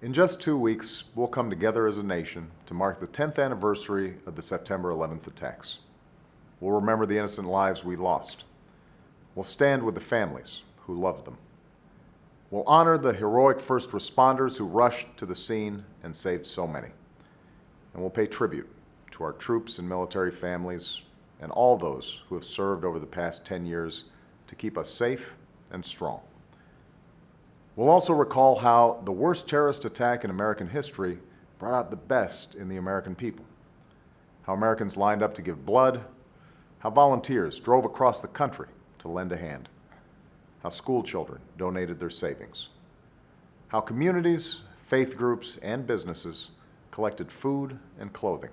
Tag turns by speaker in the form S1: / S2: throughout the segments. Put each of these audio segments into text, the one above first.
S1: In just 2 weeks, we'll come together as a nation to mark the 10th anniversary of the September 11th attacks. We'll remember the innocent lives we lost. We'll stand with the families who loved them. We'll honor the heroic first responders who rushed to the scene and saved so many. And we'll pay tribute to our troops and military families and all those who have served over the past 10 years to keep us safe and strong. We'll also recall how the worst terrorist attack in American history brought out the best in the American people. How Americans lined up to give blood, how volunteers drove across the country to lend a hand, how school children donated their savings, how communities, faith groups, and businesses collected food and clothing.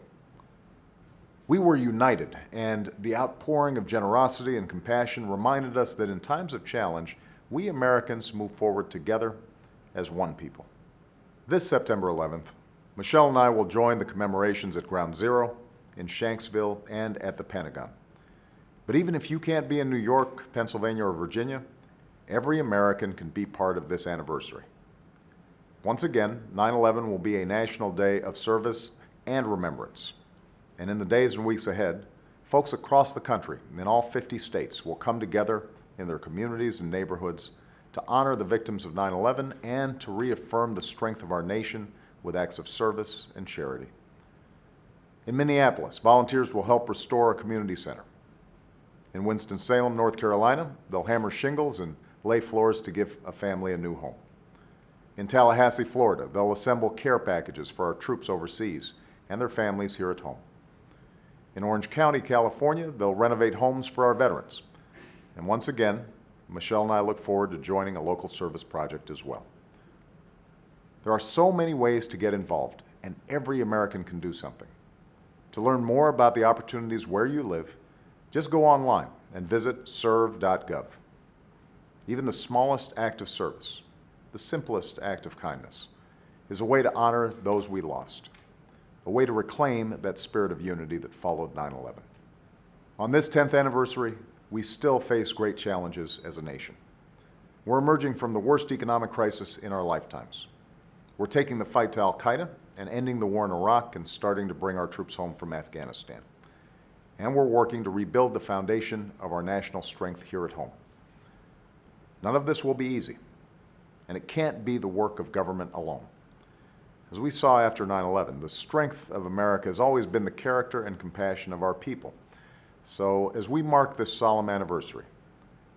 S1: We were united, and the outpouring of generosity and compassion reminded us that in times of challenge, we Americans move forward together as one people. This September 11th, Michelle and I will join the commemorations at Ground Zero, in Shanksville, and at the Pentagon. But even if you can't be in New York, Pennsylvania, or Virginia, every American can be part of this anniversary. Once again, 9/11 will be a national day of service and remembrance. And in the days and weeks ahead, folks across the country, in all 50 states, will come together in their communities and neighborhoods to honor the victims of 9/11 and to reaffirm the strength of our nation with acts of service and charity. In Minneapolis, volunteers will help restore a community center. In Winston-Salem, North Carolina, they'll hammer shingles and lay floors to give a family a new home. In Tallahassee, Florida, they'll assemble care packages for our troops overseas and their families here at home. In Orange County, California, they'll renovate homes for our veterans. And once again, Michelle and I look forward to joining a local service project as well. There are so many ways to get involved, and every American can do something. To learn more about the opportunities where you live, just go online and visit Serve.gov. Even the smallest act of service, the simplest act of kindness, is a way to honor those we lost, a way to reclaim that spirit of unity that followed 9/11. On this 10th anniversary, we still face great challenges as a nation. We're emerging from the worst economic crisis in our lifetimes. We're taking the fight to Al-Qaeda and ending the war in Iraq and starting to bring our troops home from Afghanistan. And we're working to rebuild the foundation of our national strength here at home. None of this will be easy, and it can't be the work of government alone. As we saw after 9/11, the strength of America has always been the character and compassion of our people. So as we mark this solemn anniversary,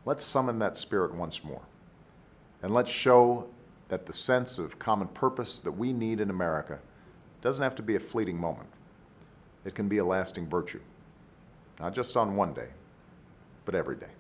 S1: let's summon that spirit once more. And let's show that the sense of common purpose that we need in America doesn't have to be a fleeting moment. It can be a lasting virtue, not just on one day, but every day.